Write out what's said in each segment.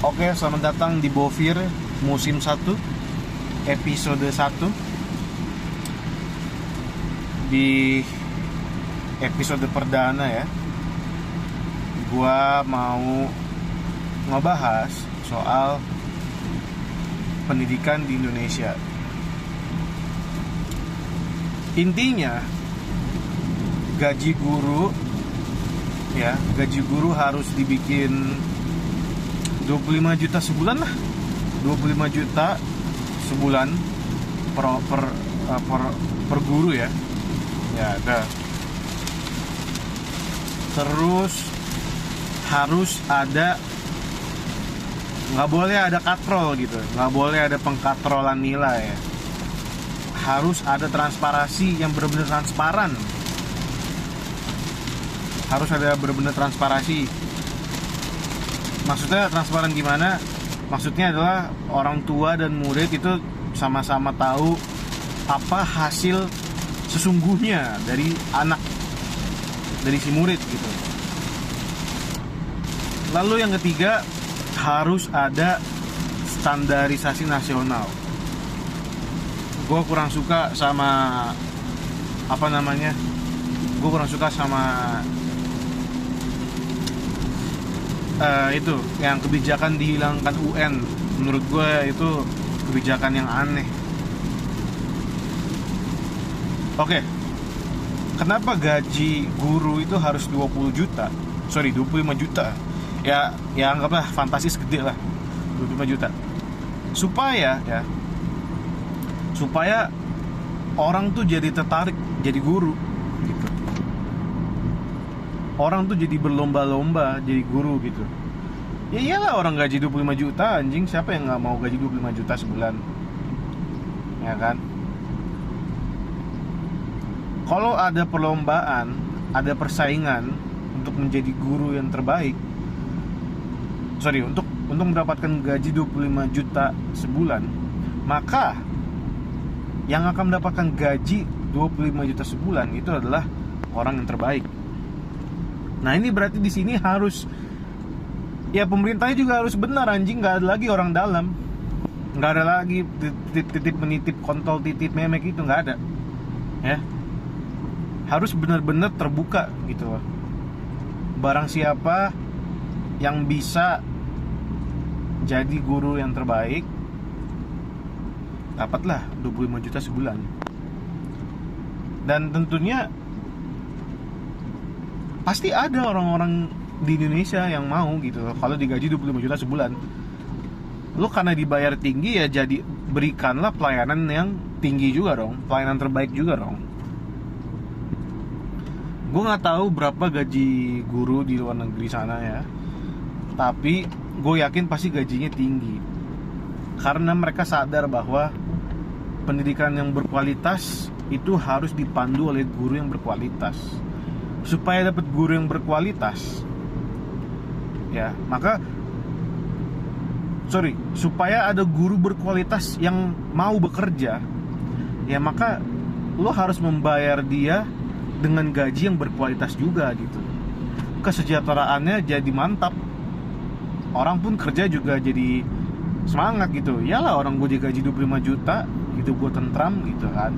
Oke, selamat datang di Bovir musim 1 episode 1. Di episode perdana ya, gua mau ngebahas soal pendidikan di Indonesia. Intinya gaji guru harus dibikin 25 juta sebulan lah. 25 juta sebulan per guru ya. Ya, ada. Terus harus ada, nggak boleh ada katrol gitu, nggak boleh ada pengkatrolan nilai ya. Harus ada transparansi yang benar-benar transparan. Harus ada benar-benar transparansi. Maksudnya transparan gimana? Maksudnya adalah orang tua dan murid itu sama-sama tahu apa hasil sesungguhnya dari anak, dari si murid gitu. Lalu yang ketiga, harus ada standarisasi nasional. Gue kurang suka sama gue kurang suka sama itu yang kebijakan dihilangkan UN. Menurut gue itu kebijakan yang aneh. Oke, kenapa gaji guru itu harus 25 juta? Ya anggaplah fantasis gede lah, 25 juta. Supaya orang tuh jadi tertarik jadi guru gitu. Orang tuh jadi berlomba-lomba jadi guru gitu. Ya iyalah, orang gaji 25 juta, anjing, siapa yang gak mau gaji 25 juta sebulan? Ya kan? Kalau ada perlombaan, ada persaingan untuk menjadi guru yang terbaik, untuk mendapatkan gaji 25 juta sebulan, maka yang akan mendapatkan gaji 25 juta sebulan itu adalah orang yang terbaik. Nah, ini berarti di sini harus, ya pemerintahnya juga harus benar, anjing. Nggak ada lagi orang dalam, nggak ada lagi titip menitip, kontol titip memek, itu nggak ada ya. Harus benar-benar terbuka gitu loh. Barang siapa yang bisa jadi guru yang terbaik, dapatlah 25 juta sebulan. Dan tentunya pasti ada orang-orang di Indonesia yang mau gitu loh, kalau digaji 25 juta sebulan. Lu karena dibayar tinggi, ya jadi berikanlah pelayanan yang tinggi juga dong, pelayanan terbaik juga dong. Gue gak tahu berapa gaji guru di luar negeri sana ya, tapi gue yakin pasti gajinya tinggi. Karena mereka sadar bahwa pendidikan yang berkualitas itu harus dipandu oleh guru yang berkualitas. Supaya dapat guru yang berkualitas ya, supaya ada guru berkualitas yang mau bekerja ya, maka lo harus membayar dia dengan gaji yang berkualitas juga gitu. Kesejahteraannya jadi mantap, orang pun kerja juga jadi semangat gitu. Yalah, orang gue digaji 25 juta, hidup gue tentram gitu kan.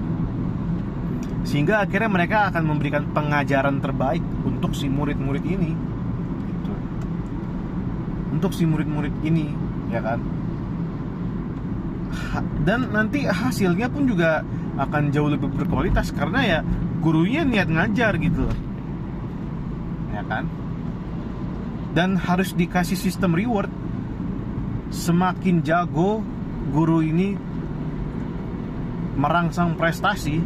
Sehingga akhirnya mereka akan memberikan pengajaran terbaik untuk si murid-murid ini gitu. Untuk si murid-murid ini, ya kan. Dan nanti hasilnya pun juga akan jauh lebih berkualitas, karena ya gurunya niat ngajar gitu, ya kan. Dan harus dikasih sistem reward. Semakin jago guru ini merangsang prestasi,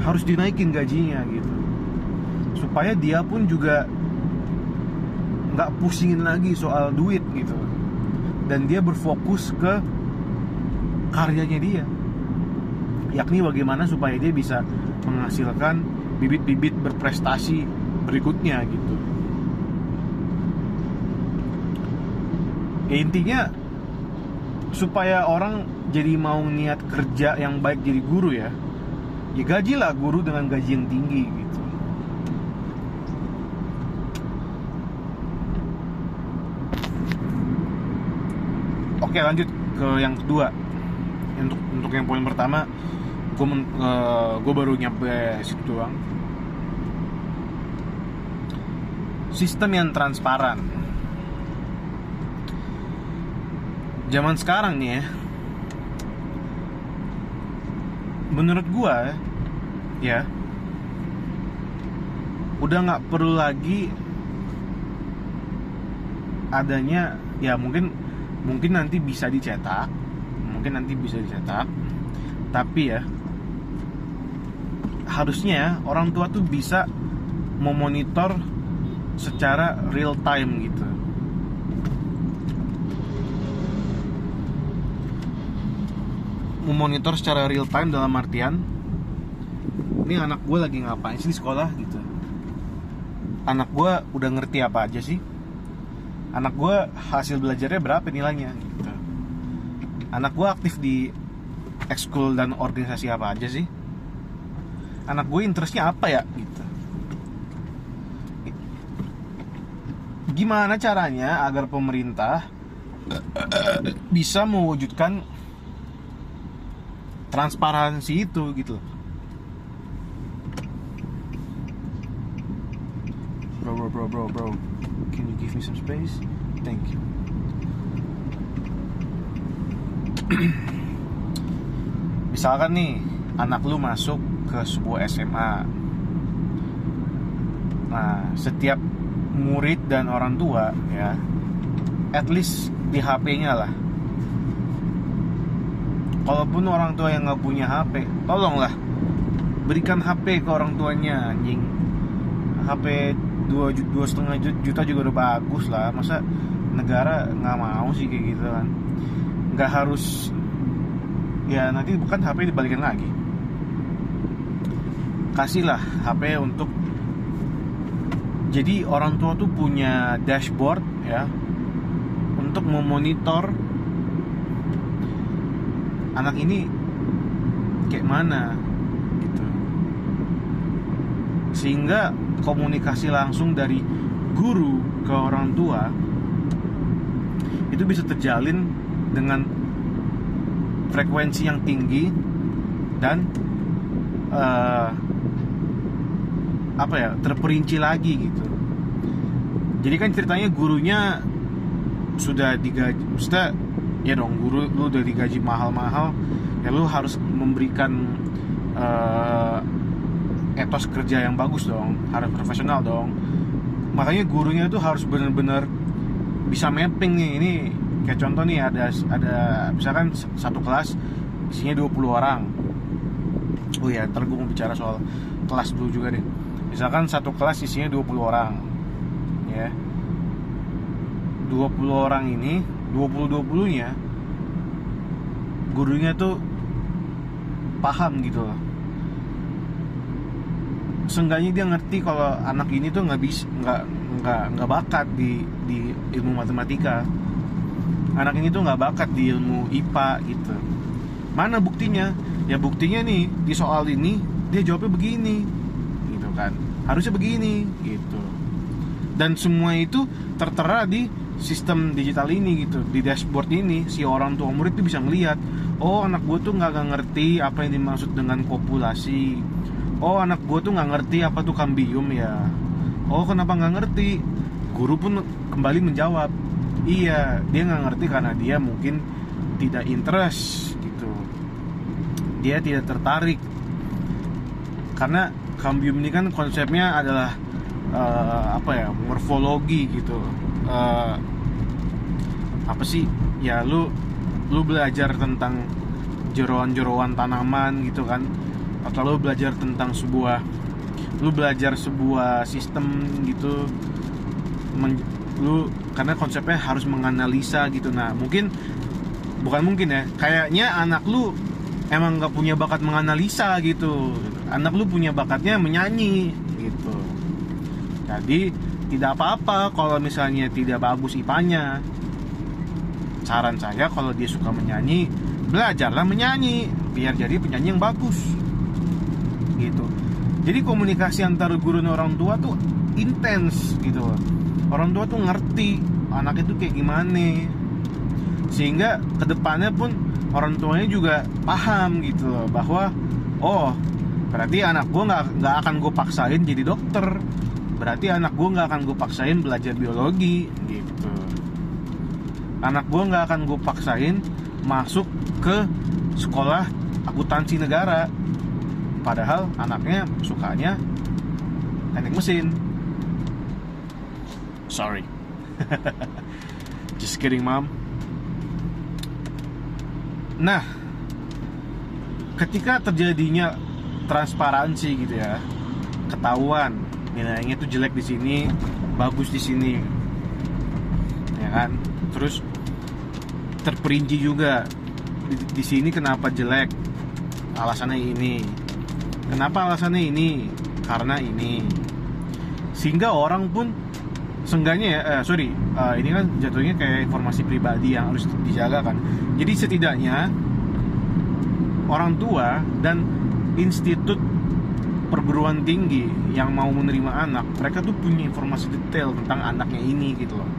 harus dinaikin gajinya gitu, supaya dia pun juga nggak pusingin lagi soal duit gitu, dan dia berfokus ke karyanya dia, yakni bagaimana supaya dia bisa menghasilkan bibit-bibit berprestasi berikutnya gitu. Ya intinya supaya orang jadi mau niat kerja yang baik jadi guru ya gajilah guru dengan gaji yang tinggi gitu. Oke, lanjut ke yang kedua. Untuk yang poin pertama, gue baru nyampe situ doang. Sistem yang transparan. Zaman sekarang nih ya, menurut gue ya, udah nggak perlu lagi adanya, ya mungkin nanti bisa dicetak, tapi ya harusnya orang tua tuh bisa memonitor secara real time gitu. Memonitor secara real time dalam artian, ini anak gue lagi ngapain sih di sekolah gitu. Anak gue udah ngerti apa aja sih. Anak gue hasil belajarnya berapa nilainya gitu. Anak gue aktif di ekskul dan organisasi apa aja sih. Anak gue interestnya apa ya gitu. Gimana caranya agar pemerintah bisa mewujudkan transparansi itu gitu. Bro, can you give me some space? Thank you. Misalkan nih, anak lu masuk ke sebuah SMA. Nah, setiap murid dan orang tua ya, at least di HP-nya lah. Kalaupun orang tua yang nggak punya HP, tolonglah berikan HP ke orang tuanya, anjing. HP 2,5 juta juga udah bagus lah. Masa negara nggak mau sih kayak gitu kan? Nggak harus, ya nanti bukan HP dibalikin lagi. Kasihlah HP untuk, jadi orang tua tuh punya dashboard ya, untuk memonitor anak ini kayak mana gitu, sehingga komunikasi langsung dari guru ke orang tua itu bisa terjalin dengan frekuensi yang tinggi dan terperinci lagi gitu. Jadi kan ceritanya gurunya sudah digaji, maksudnya ya dong, guru lu udah digaji mahal-mahal, ya lu harus memberikan etos kerja yang bagus dong, harus profesional dong. Makanya gurunya itu harus benar-benar bisa mapping nih. Ini kayak contoh nih, ada misalkan satu kelas isinya 20 orang. Oh ya, ntar gue mau bicara soal kelas dulu juga deh. Misalkan satu kelas isinya 20 orang ya, 20 orang ini 20-20-nya gurunya tuh paham gitu loh. Seenggaknya dia ngerti kalau anak ini tuh nggak bakat di ilmu matematika, anak ini tuh nggak bakat di ilmu IPA gitu. Mana buktinya? Ya buktinya nih, di soal ini dia jawabnya begini gitu kan, harusnya begini gitu. Dan semua itu tertera di sistem digital ini gitu, di dashboard ini. Si orang tua murid tuh bisa ngelihat, oh anak gue tuh nggak ngerti apa yang dimaksud dengan kopulasi. Oh anak gue tuh nggak ngerti apa tuh kambium ya. Oh kenapa nggak ngerti? Guru pun kembali menjawab, iya dia nggak ngerti karena dia mungkin tidak interest gitu, dia tidak tertarik. Karena kambium ini kan konsepnya adalah morfologi gitu. Apa sih ya, lu belajar tentang jeroan-jeroan tanaman gitu kan, atau lu belajar tentang sebuah sistem gitu. Karena konsepnya harus menganalisa gitu. Nah kayaknya anak lu emang gak punya bakat menganalisa gitu. Anak lu punya bakatnya menyanyi gitu. Jadi tidak apa-apa kalau misalnya tidak bagus IPA-nya. Saran saya, kalau dia suka menyanyi, belajarlah menyanyi biar jadi penyanyi yang bagus gitu. Jadi komunikasi antara guru dan orang tua tuh intens gitu. Orang tua tuh ngerti anak itu kayak gimana. sehingga kedepannya pun orang tuanya juga paham gitu loh, bahwa oh berarti anak gue nggak akan gue paksain jadi dokter, berarti anak gue nggak akan gue paksain belajar biologi gitu, anak gue nggak akan gue paksain masuk ke sekolah akuntansi negara, padahal anaknya sukanya teknik mesin. Sorry. Just kidding, mom. Nah, ketika terjadinya transparansi gitu ya, ketahuan nilainya tuh jelek di sini, bagus di sini, ya kan? Terus terperinci juga di sini kenapa jelek, alasannya ini, kenapa alasannya ini, karena ini, sehingga orang pun seenggaknya ini kan jatuhnya kayak informasi pribadi yang harus dijaga kan. Jadi setidaknya orang tua dan institut perguruan tinggi yang mau menerima anak, mereka tuh punya informasi detail tentang anaknya ini gitu loh,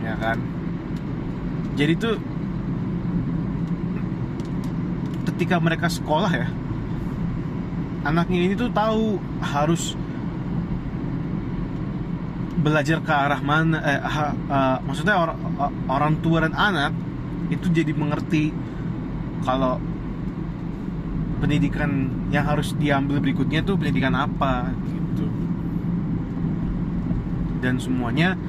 ya kan. Jadi tuh ketika mereka sekolah ya, anaknya ini tuh tahu harus belajar ke arah mana, maksudnya orang tua dan anak itu jadi mengerti kalau pendidikan yang harus diambil berikutnya tuh pendidikan apa gitu, dan semuanya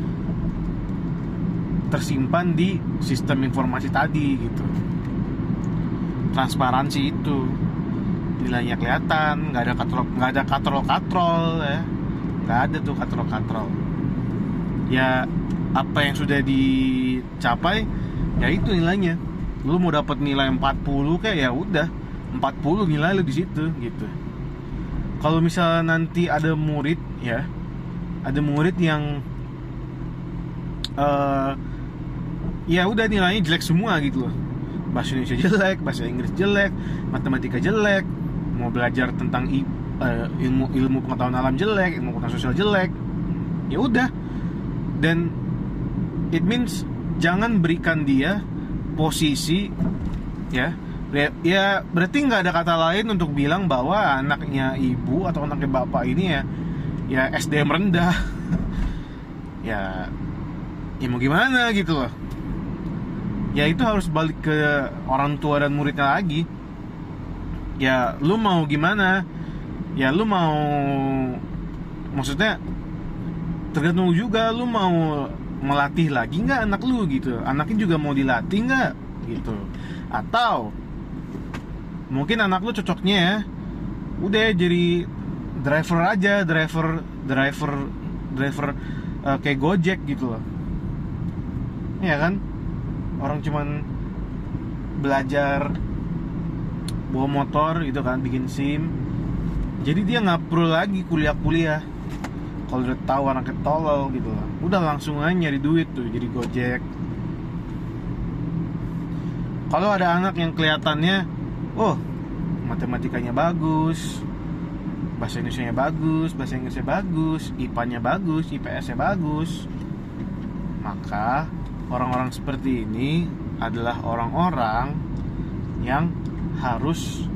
tersimpan di sistem informasi tadi gitu. Transparansi itu, nilainya kelihatan, nggak ada katrol ya, nggak ada tuh katrol. Ya apa yang sudah dicapai ya itu nilainya. Lu mau dapat nilai 40 kayak ya udah 40 nilai lu di situ gitu. Kalau misalnya nanti ada murid ya, ada murid yang ya udah nilainya jelek semua gitu loh, bahasa Indonesia jelek, bahasa Inggris jelek, matematika jelek, mau belajar tentang ilmu pengetahuan alam jelek, ilmu pengetahuan sosial jelek, ya udah. Dan it means jangan berikan dia posisi ya berarti nggak ada kata lain untuk bilang bahwa anaknya ibu atau anaknya bapak ini ya SDM rendah. ya mau gimana gitu loh. Ya itu harus balik ke orang tua dan muridnya lagi. Ya lu mau gimana? Ya lu mau, maksudnya tergantung juga lu mau melatih lagi nggak anak lu gitu. Anaknya juga mau dilatih nggak gitu. Atau mungkin anak lu cocoknya ya udah jadi driver aja, driver kayak Gojek gitu loh. Ya kan? Orang cuman belajar bawa motor gitu kan, bikin SIM. Jadi dia nggak perlu lagi kuliah. Kalau udah tahu anaknya tolol gitu lah, udah langsung aja nyari duit tuh jadi Gojek. Kalau ada anak yang kelihatannya matematikanya bagus, bahasa Indonesianya bagus, bahasa Inggrisnya bagus, IPA-nya bagus, IPS-nya bagus, maka orang-orang seperti ini adalah orang-orang yang harus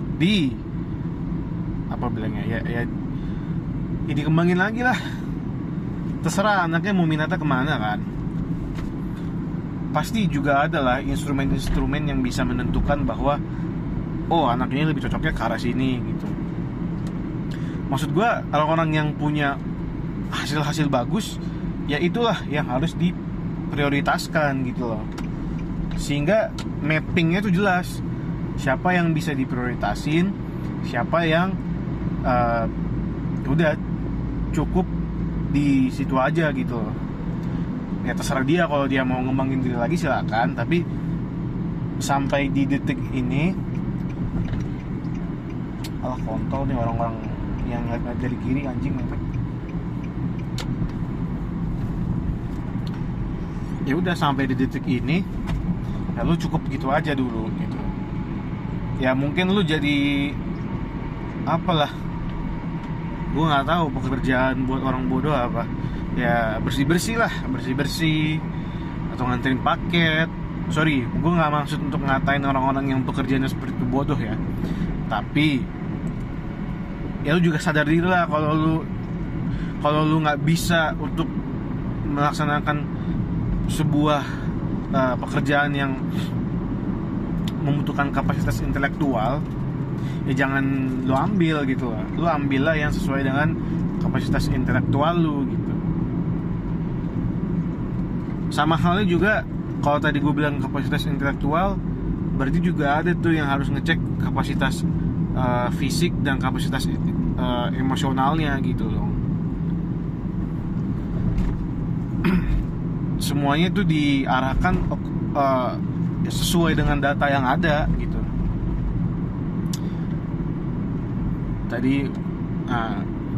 dikembangin lagi lah. Terserah anaknya mau minatnya kemana kan. Pasti juga adalah instrumen-instrumen yang bisa menentukan bahwa anak ini lebih cocoknya ke arah sini gitu. Maksud gue, orang-orang yang punya hasil-hasil bagus, ya itulah yang harus diprioritaskan gitu loh. Sehingga mappingnya tuh jelas, siapa yang bisa diprioritasin, siapa yang udah cukup di situ aja gitu loh. Ya terserah dia, kalau dia mau ngembangin diri lagi silakan, tapi sampai di detik ini kontol nih orang-orang yang ngeliat dari kiri, anjing mepet. Ya udah sampai di detik ini ya lu cukup gitu aja dulu gitu. Ya mungkin lu jadi apalah, gue nggak tahu pekerjaan buat orang bodoh apa ya, bersih bersih atau nganterin paket. Sorry, gue nggak maksud untuk ngatain orang-orang yang pekerjaannya seperti itu bodoh ya, tapi ya lu juga sadar diri lah kalau lu nggak bisa untuk melaksanakan sebuah pekerjaan yang membutuhkan kapasitas intelektual, ya jangan lu ambil gitu lah. Lu ambillah yang sesuai dengan kapasitas intelektual lu gitu. Sama halnya juga kalau tadi gue bilang kapasitas intelektual, berarti juga ada tuh yang harus ngecek kapasitas fisik dan kapasitas emosionalnya gitu loh. Semuanya itu diarahkan sesuai dengan data yang ada gitu. Tadi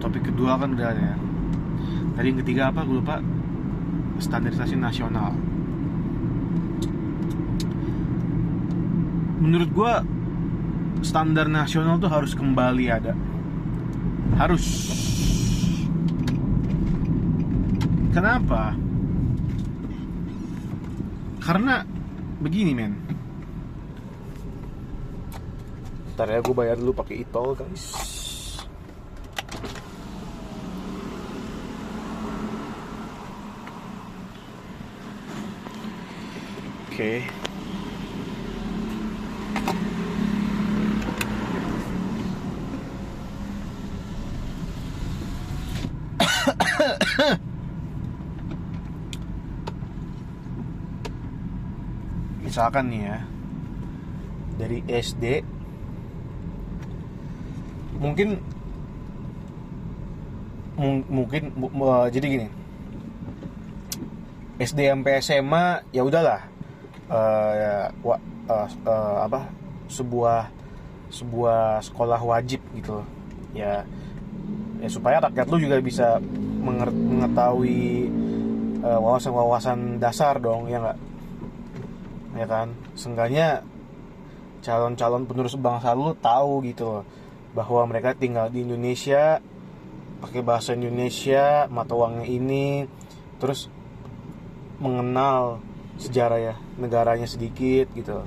topik kedua kan udah ada ya. Tadi yang ketiga apa gue lupa. Standarisasi nasional. Menurut gue standar nasional tuh harus kembali ada. Harus. Kenapa? Karena begini men. Ntar ya gue bayar dulu pakai e-tol guys. Oke. Misalkan nih ya, dari SD mungkin jadi gini, SD sampai SMA ya udahlah, sebuah sekolah wajib gitu ya supaya rakyat lu juga bisa mengetahui wawasan dasar dong, ya nggak? Ya kan, seenggaknya calon-calon penerus bangsa lu tahu gitu loh, bahwa mereka tinggal di Indonesia, pakai bahasa Indonesia, mata uangnya ini, terus mengenal sejarah ya negaranya sedikit gitu.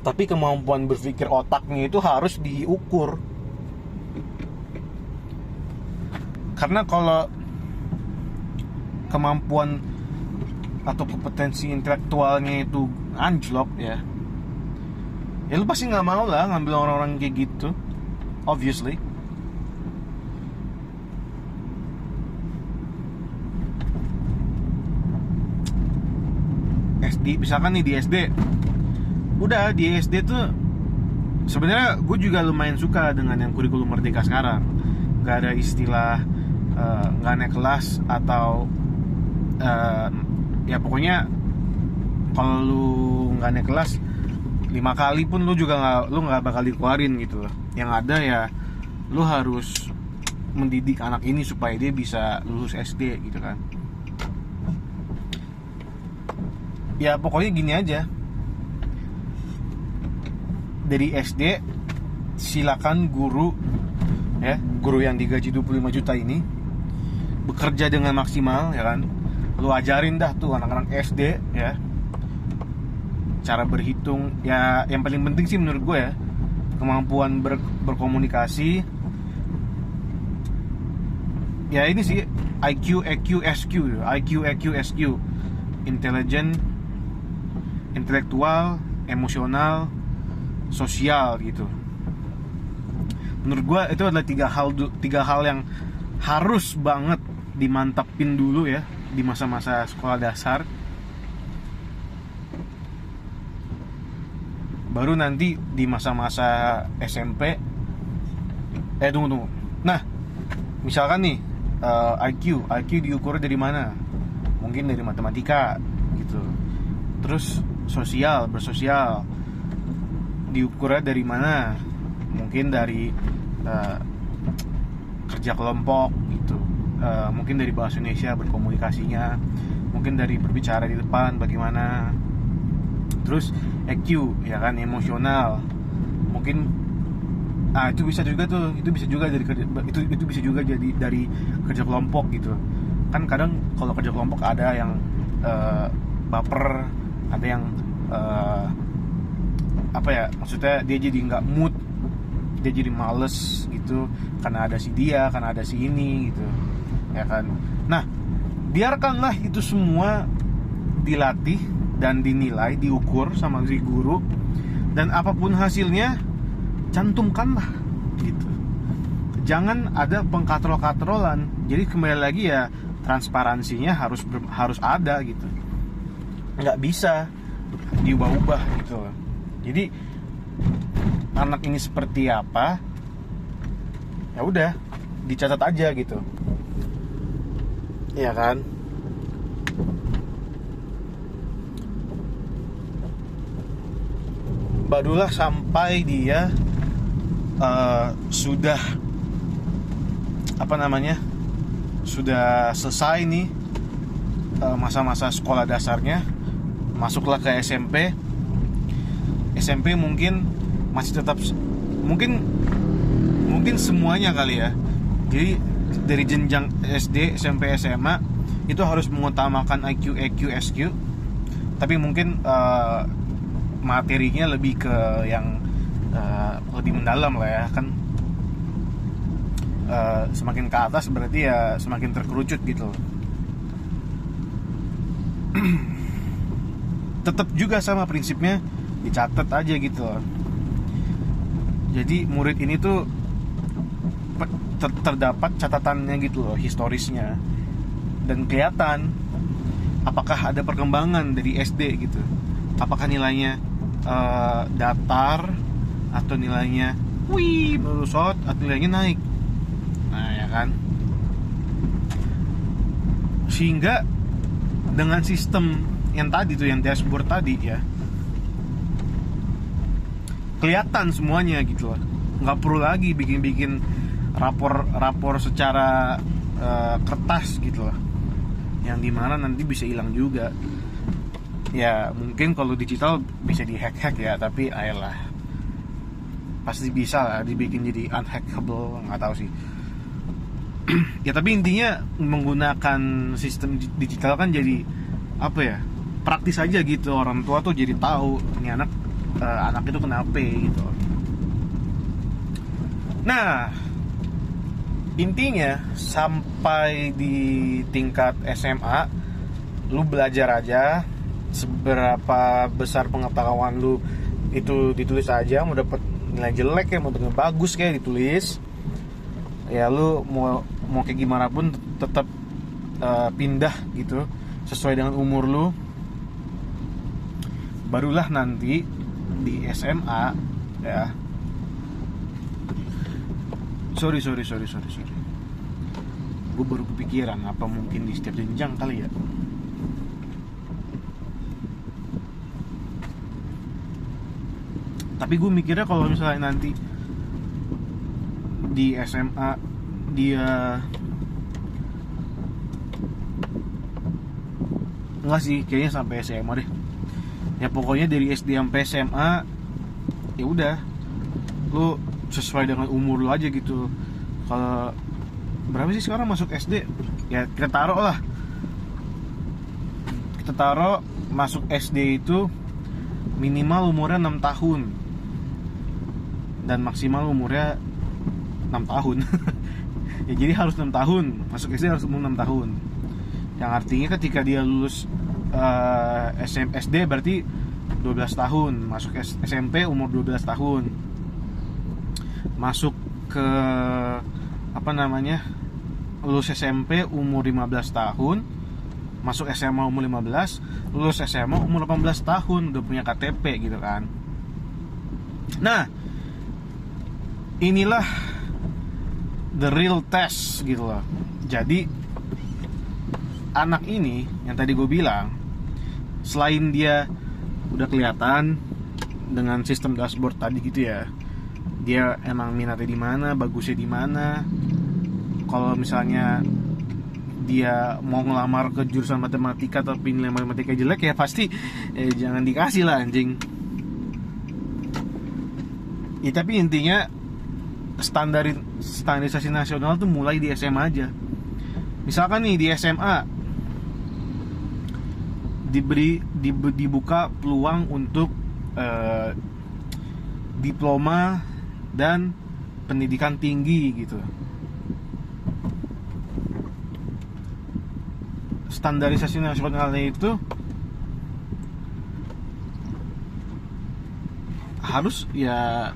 Tapi kemampuan berpikir otaknya itu harus diukur. Karena kalau kemampuan atau kompetensi intelektualnya itu anjlok ya lu pasti nggak mau lah ngambil orang-orang kayak gitu, obviously. SD misalkan nih, di SD tuh sebenarnya gue juga lumayan suka dengan yang kurikulum merdeka sekarang. Nggak ada istilah nggak naik kelas atau ya pokoknya kalau lu nggak naik kelas 5 kali pun lu nggak bakal dikeluarin gitu loh. Yang ada ya lu harus mendidik anak ini supaya dia bisa lulus SD gitu kan. Ya pokoknya gini aja, dari SD silakan guru yang digaji 25 juta ini bekerja dengan maksimal ya kan. Lu ajarin dah tuh anak-anak SD ya cara berhitung ya, yang paling penting sih menurut gue ya kemampuan berkomunikasi ya, ini sih IQ, EQ, SQ, intelligent, intelektual, emosional, sosial gitu. Menurut gue itu adalah tiga hal yang harus banget dimantapin dulu ya di masa-masa sekolah dasar. Baru nanti di masa-masa SMP tunggu. Nah, misalkan nih IQ diukur dari mana? Mungkin dari matematika gitu. Terus bersosial diukurnya dari mana? Mungkin dari kerja kelompok gitu. Mungkin dari bahasa Indonesia berkomunikasinya, mungkin dari berbicara di depan bagaimana. Terus EQ ya kan, emosional, mungkin itu bisa juga dari kerja kelompok gitu. Kan kadang kalau kerja kelompok ada yang baper, ada yang apa ya, maksudnya dia jadi nggak mood, dia jadi males gitu karena ada si dia, karena ada si ini gitu ya kan. Nah, biarkanlah itu semua dilatih dan dinilai, diukur sama si guru, dan apapun hasilnya cantumkanlah gitu. Jangan ada pengkatrol-katrolan. Jadi kembali lagi ya, transparansinya harus ada gitu. Nggak bisa diubah-ubah gitu. Jadi anak ini seperti apa, ya udah dicatat aja gitu. Iya kan? Barulah sampai dia sudah sudah selesai nih masa-masa sekolah dasarnya, masuklah ke SMP. SMP mungkin masih tetap mungkin semuanya kali ya. Jadi dari jenjang SD, SMP, SMA itu harus mengutamakan IQ, EQ, SQ. Tapi mungkin materinya lebih ke yang lebih mendalam lah ya kan. Semakin ke atas berarti ya semakin terkerucut gitu. Tetap juga sama prinsipnya, dicatat aja gitu. Jadi murid ini tuh terdapat catatannya gitu loh, historisnya, dan kelihatan apakah ada perkembangan dari SD gitu. Apakah nilainya datar atau nilainya melusot atau nilainya naik. Nah ya kan, sehingga dengan sistem yang tadi tuh, yang dashboard tadi ya, kelihatan semuanya gitu loh. Nggak perlu lagi bikin rapor secara kertas gitu loh, yang dimana nanti bisa hilang juga. Ya mungkin kalau digital bisa dihack ya, tapi ayolah, pasti bisa lah dibikin jadi unhackable, nggak tahu sih. Ya tapi intinya menggunakan sistem digital kan jadi apa ya, praktis aja gitu. Orang tua tuh jadi tahu ini anak itu kenapa gitu. Nah, intinya sampai di tingkat SMA lu belajar aja, seberapa besar pengetahuan lu itu ditulis aja. Mau dapat nilai jelek ya, mau dapat bagus kayak ditulis. Ya lu mau kayak gimana pun tetap pindah gitu sesuai dengan umur lu. Barulah nanti di SMA ya. Sorry. Gue baru kepikiran, apa mungkin di setiap jenjang kali ya. Tapi gue mikirnya kalau misalnya nanti di SMA dia enggak sih, kayaknya sampai SMA deh. Ya pokoknya dari SD sampai SMA ya udah, lu sesuai dengan umur lu aja gitu. Kalau berapa sih sekarang masuk SD? Ya kita taruh masuk SD itu minimal umurnya 6 tahun dan maksimal umurnya 6 tahun. Ya jadi harus 6 tahun, masuk SD harus umur 6 tahun. Yang artinya ketika dia lulus SD berarti 12 tahun, masuk SMP umur 12 tahun, masuk ke lulus SMP umur 15 tahun, masuk SMA umur 15, lulus SMA umur 18 tahun, udah punya KTP gitu kan. Nah, inilah the real test gitu loh. Jadi anak ini yang tadi gue bilang, selain dia udah kelihatan dengan sistem dashboard tadi gitu ya, dia emang minatnya di mana, bagusnya di mana. Kalau misalnya dia mau ngelamar ke jurusan matematika tapi nilai matematika jelek, ya pasti jangan dikasih lah anjing. Ya tapi intinya standarisasi nasional tuh mulai di SMA aja. Misalkan nih di SMA dibuka peluang untuk diploma dan pendidikan tinggi gitu. Standarisasi nasionalnya itu harus ya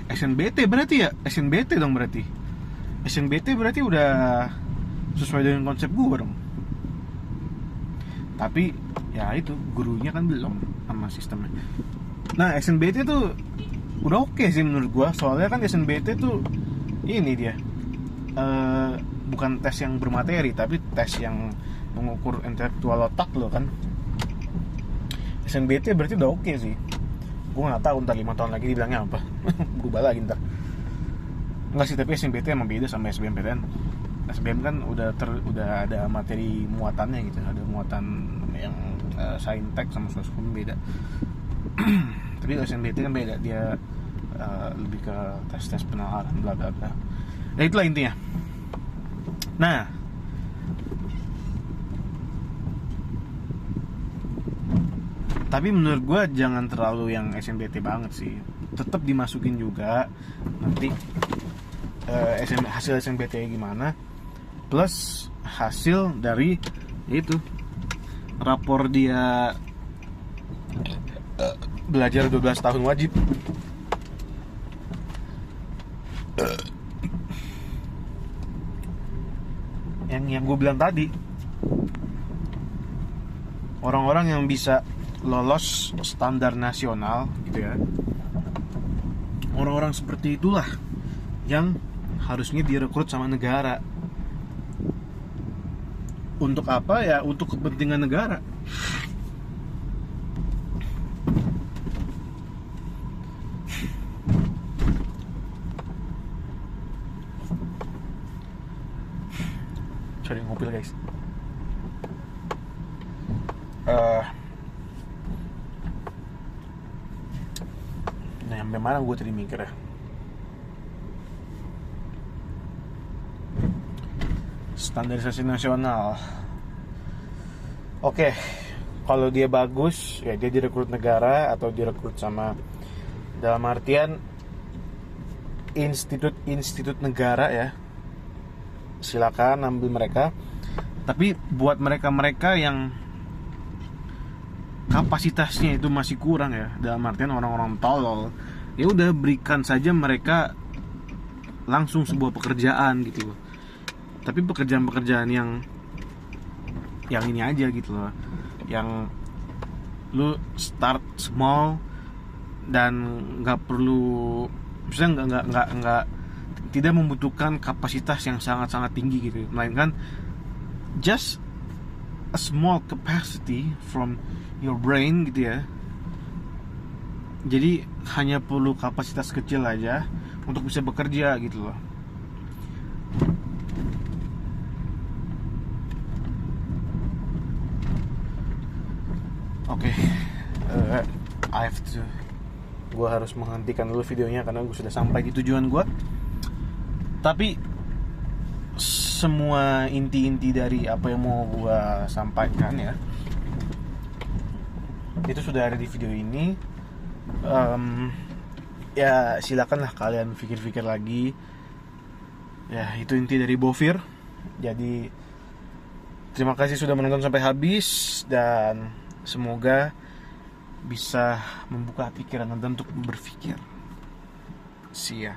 SNBT berarti ya, SNBT dong berarti. SNBT berarti udah sesuai dengan konsep gue dong. Tapi ya itu gurunya kan belum sama sistemnya. Nah SNBT tuh udah oke sih menurut gue. Soalnya kan SNBT tuh ini dia bukan tes yang bermateri, tapi tes yang mengukur intelektual otak lo kan. SNBT berarti udah oke sih. Gue nggak tahu ntar 5 tahun lagi dibilangnya apa. Berubah lagi ntar. Enggak sih, tapi SNBT emang beda sama SBMPTN. SBM kan udah ada materi muatannya gitu, ada muatan yang saintek sama soskum beda. Tapi SNBT kan beda, dia lebih ke tes penalaran bla bla bla. Nah itulah intinya. Nah tapi menurut gue jangan terlalu yang SNBT banget sih, tetap dimasukin juga nanti hasil SNBT gimana plus hasil dari itu rapor dia belajar 12 tahun wajib. Yang gue bilang tadi, orang-orang yang bisa lolos standar nasional gitu ya, orang-orang seperti itulah yang harusnya direkrut sama negara. Untuk apa ya? Untuk kepentingan negara. Sorry, ngupil guys. Nah, sampai mana gue tadi mikir ya? Standarisasi nasional. Oke, kalau dia bagus, ya dia direkrut negara atau direkrut sama, dalam artian institut negara ya. Silakan ambil mereka. Tapi buat mereka yang kapasitasnya itu masih kurang ya, dalam artian orang-orang tolol, ya udah berikan saja mereka langsung sebuah pekerjaan gitu loh. Tapi pekerjaan-pekerjaan yang ini aja gitu loh, yang lu start small dan nggak perlu, misalnya nggak tidak membutuhkan kapasitas yang sangat-sangat tinggi gitu, melainkan just a small capacity from your brain gitu ya. Jadi hanya perlu kapasitas kecil aja untuk bisa bekerja gitu loh. Oke, gue harus menghentikan dulu videonya karena gue sudah sampai di tujuan gue. Tapi semua inti-inti dari apa yang mau gue sampaikan ya, itu sudah ada di video ini. Ya silakanlah kalian pikir-pikir lagi. Ya itu inti dari Bofir. Jadi terima kasih sudah menonton sampai habis, dan semoga bisa membuka pikiran Anda untuk berpikir. See ya.